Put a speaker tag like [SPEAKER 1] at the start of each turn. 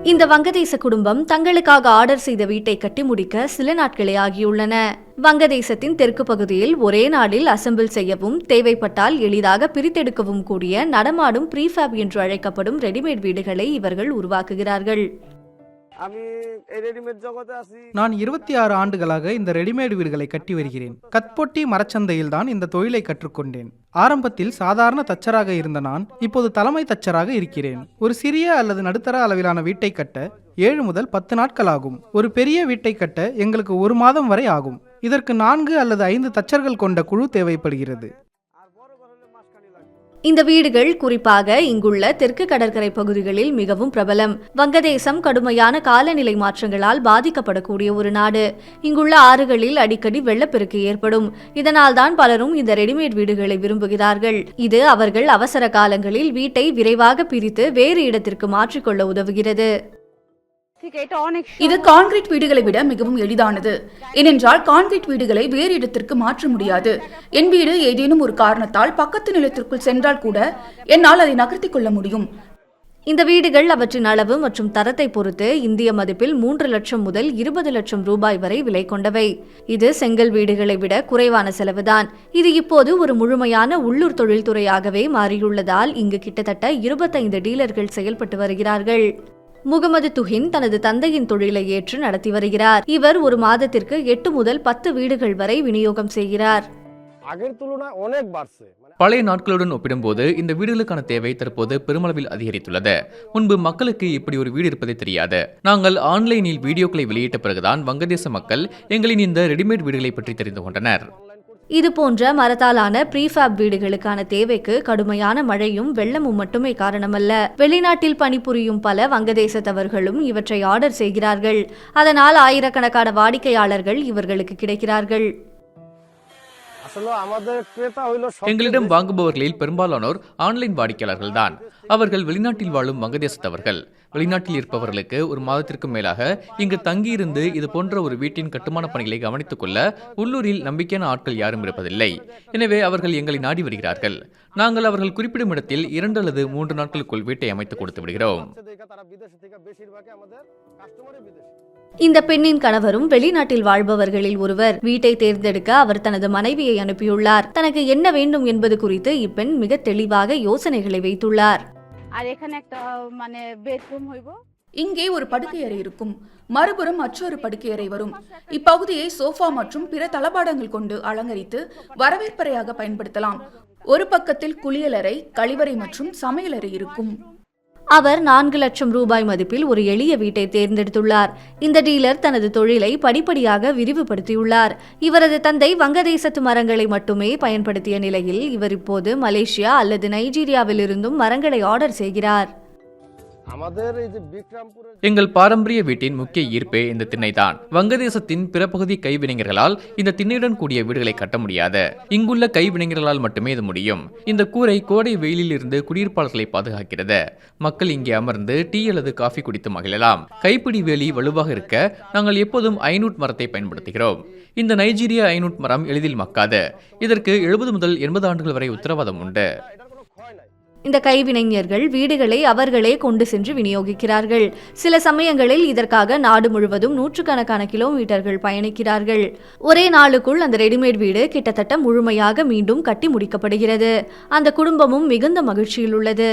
[SPEAKER 1] இந்த வங்கதேச குடும்பம் தங்களுக்காக ஆர்டர் செய்த வீட்டை கட்டி முடிக்க சில நாட்களே ஆகியுள்ளன. வங்கதேசத்தின் தெற்கு பகுதியில் ஒரே நாளில் அசெம்பிள் செய்யவும் தேவைப்பட்டால் எளிதாக பிரித்தெடுக்கவும் கூடிய நடமாடும் ப்ரீஃபேப் என்று அழைக்கப்படும் ரெடிமேட் வீடுகளை இவர்கள் உருவாக்குகிறார்கள்.
[SPEAKER 2] நான் 26 ஆண்டுகளாக இந்த ரெடிமேட் வீடுகளை கட்டி வருகிறேன். கத்பொட்டி மரச்சந்தையில் தான் இந்த தொழிலை கற்றுக்கொண்டேன். ஆரம்பத்தில் சாதாரண தச்சராக இருந்த நான் இப்போது தலைமை தச்சராக இருக்கிறேன். ஒரு சிறிய அல்லது நடுத்தர அளவிலான வீட்டை கட்ட 7 முதல் 10 நாட்கள் ஆகும். ஒரு பெரிய வீட்டை கட்ட எங்களுக்கு 1 மாதம் வரை ஆகும். இதற்கு 4 அல்லது 5 தச்சர்கள் கொண்ட குழு தேவைப்படுகிறது.
[SPEAKER 1] இந்த வீடுகள் குறிப்பாக இங்குள்ள தெற்கு கடற்கரை பகுதிகளில் மிகவும் பிரபலம். வங்கதேசம் கடுமையான காலநிலை மாற்றங்களால் பாதிக்கப்படக்கூடிய ஒரு நாடு. இங்குள்ள ஆறுகளில் அடிக்கடி வெள்ளப்பெருக்கு ஏற்படும். இதனால் தான் பலரும் இந்த ரெடிமேட் வீடுகளை விரும்புகிறார்கள். இது அவர்கள் அவசர காலங்களில் வீட்டை விரைவாக பிரித்து வேறு இடத்திற்கு மாற்றிக்கொள்ள உதவுகிறது.
[SPEAKER 3] இது கான்கிரீட் வீடுகளை விட மிகவும் எளிதானது. ஏனென்றால் கான்கிரீட் வீடுகளை வேறு இடத்திற்கு மாற்ற முடியாது. என் வீடு ஏதேனும் ஒரு காரணத்தால் பக்கத்து நிலத்திற்குள் சென்றால் கூட என்னால் அதை நகர்த்திக் கொள்ள முடியும்.
[SPEAKER 1] இந்த வீடுகள் அவற்றின் அளவு மற்றும் தரத்தை பொறுத்து இந்திய மதிப்பில் 3 லட்சம் முதல் 20 லட்சம் ரூபாய் வரை விலை கொண்டவை. இது செங்கல் வீடுகளை விட குறைவான செலவுதான். இது இப்போது ஒரு முழுமையான உள்ளூர் தொழில்துறையாகவே மாறியுள்ளதால் இங்கு கிட்டத்தட்ட 25 டீலர்கள் செயல்பட்டு வருகிறார்கள். முகமது துஹின் தனது தந்தையின் தொழிலை ஏற்று நடத்தி வருகிறார். இவர் ஒரு மாதத்திற்கு 8 முதல் 10 வீடுகள் வரை விநியோகம் செய்கிறார்.
[SPEAKER 4] பழைய நாட்களுடன் ஒப்பிடும்போது இந்த வீடுகளுக்கான தேவை தற்போது பெருமளவில் அதிகரித்துள்ளது. முன்பு மக்களுக்கு இப்படி ஒரு வீடு இருப்பதை தெரியாது. நாங்கள் ஆன்லைனில் வீடியோக்களை வெளியிட்ட பிறகுதான் வங்கதேச மக்கள் எங்களின் இந்த ரெடிமேட் வீடுகளை பற்றி தெரிந்து கொண்டனர்.
[SPEAKER 1] இதுபோன்ற மரத்தாலான ப்ரீஃபேப் வீடுகளுக்கான தேவைக்கு கடுமையான மழையும் வெள்ளமும் மட்டுமே காரணமல்ல. வெளிநாட்டில் பணிபுரியும் பல வங்கதேசத்தவர்களும் இவற்றை ஆர்டர் செய்கிறார்கள். அதனால் ஆயிரக்கணக்கான வாடிக்கையாளர்கள் இவர்களுக்கு கிடைக்கிறார்கள்.
[SPEAKER 4] எங்களிடம் வாங்குபவர்களில் பெரும்பாலானோர் ஆன்லைன் வாடிக்கையாளர்கள் தான். அவர்கள் வெளிநாட்டில் வாழும் வங்கதேசத்தவர்கள். வெளிநாட்டில் இருப்பவர்களுக்கு ஒரு மாதத்திற்கும் மேலாக இங்கு தங்கியிருந்து இது போன்ற ஒரு வீட்டின் கட்டுமான பணிகளை கவனித்துக் கொள்ள உள்ளூரில் நம்பிக்கையான ஆட்கள் யாரும் இருப்பதில்லை. எனவே அவர்கள் எங்களை நாடி வருகிறார்கள். நாங்கள் அவர்கள் குறிப்பிடும் இடத்தில் 2 அல்லது 3 நாட்களுக்குள் வீட்டை அமைத்து கொடுத்து விடுகிறோம்.
[SPEAKER 1] இந்த பெண்ணின் கணவரும் வெளிநாட்டில் வாழ்பவர்களில் ஒருவர். வீட்டை தேர்ந்தெடுக்க அவர் தனது மனைவியை அனுப்பியுள்ளார். தனக்கு என்ன வேண்டும் என்பது குறித்து இப்பெண் மிக தெளிவாக யோசனைகளை வைத்துள்ளார்.
[SPEAKER 3] இங்கே ஒரு படுக்கை அறை இருக்கும். மறுபுறம் மற்றொரு படுக்கை அறை வரும். இப்பகுதியை சோஃபா மற்றும் பிற தளபாடங்கள் கொண்டு அலங்கரித்து வரவேற்பறையாக பயன்படுத்தலாம். ஒரு பக்கத்தில் குளியலறை, கழிவறை மற்றும் சமையலறை இருக்கும்.
[SPEAKER 1] அவர் 4 லட்சம் ரூபாய் மதிப்பில் ஒரு எளிய வீட்டை தேர்ந்தெடுத்துள்ளார். இந்த டீலர் தனது தொழிலை படிப்படியாக விரிவுபடுத்தியுள்ளார். இவரது தந்தை வங்கதேசத்து மரங்களை மட்டுமே பயன்படுத்திய நிலையில் இவர் இப்போது மலேசியா அல்லது நைஜீரியாவில் இருந்தும் மரங்களை ஆர்டர் செய்கிறார்.
[SPEAKER 4] எங்கள் பாரம்பரிய வீட்டின் முக்கிய ஈர்ப்பே இந்த திண்ணைதான். வங்கதேசத்தின் பிற பகுதி கைவினைஞர்களால் இந்த திண்ணையுடன் கூடிய வீடுகளை கட்ட முடியாது. இங்குள்ள கைவினைஞர்களால் மட்டுமே இது முடியும். இந்த கூரை கோடை வெயிலில் இருந்து குடியிருப்பாளர்களை பாதுகாக்கிறது. மக்கள் இங்கே அமர்ந்து டீ அல்லது காஃபி குடித்து மகிழலாம். கைப்பிடி வேலி வலுவாக இருக்க நாங்கள் எப்போதும் ஐநூட் மரத்தை பயன்படுத்துகிறோம். இந்த நைஜீரியா ஐநூட் மரம் எளிதில் மக்காது. இதற்கு 70 முதல் 80 ஆண்டுகள் வரை உத்தரவாதம் உண்டு.
[SPEAKER 1] இந்த கைவினைஞர்கள் வீடுகளை அவர்களே கொண்டு சென்று விநியோகிக்கிறார்கள். சில சமயங்களில் இதற்காக நாடு முழுவதும் 100கணக்கான கிலோமீட்டர்கள் பயணிக்கிறார்கள். ஒரே நாளுக்குள் அந்த ரெடிமேட் வீடு கிட்டத்தட்ட முழுமையாக மீண்டும் கட்டி முடிக்கப்படுகிறது. அந்த குடும்பமும் மிகுந்த மகிழ்ச்சியில் உள்ளது.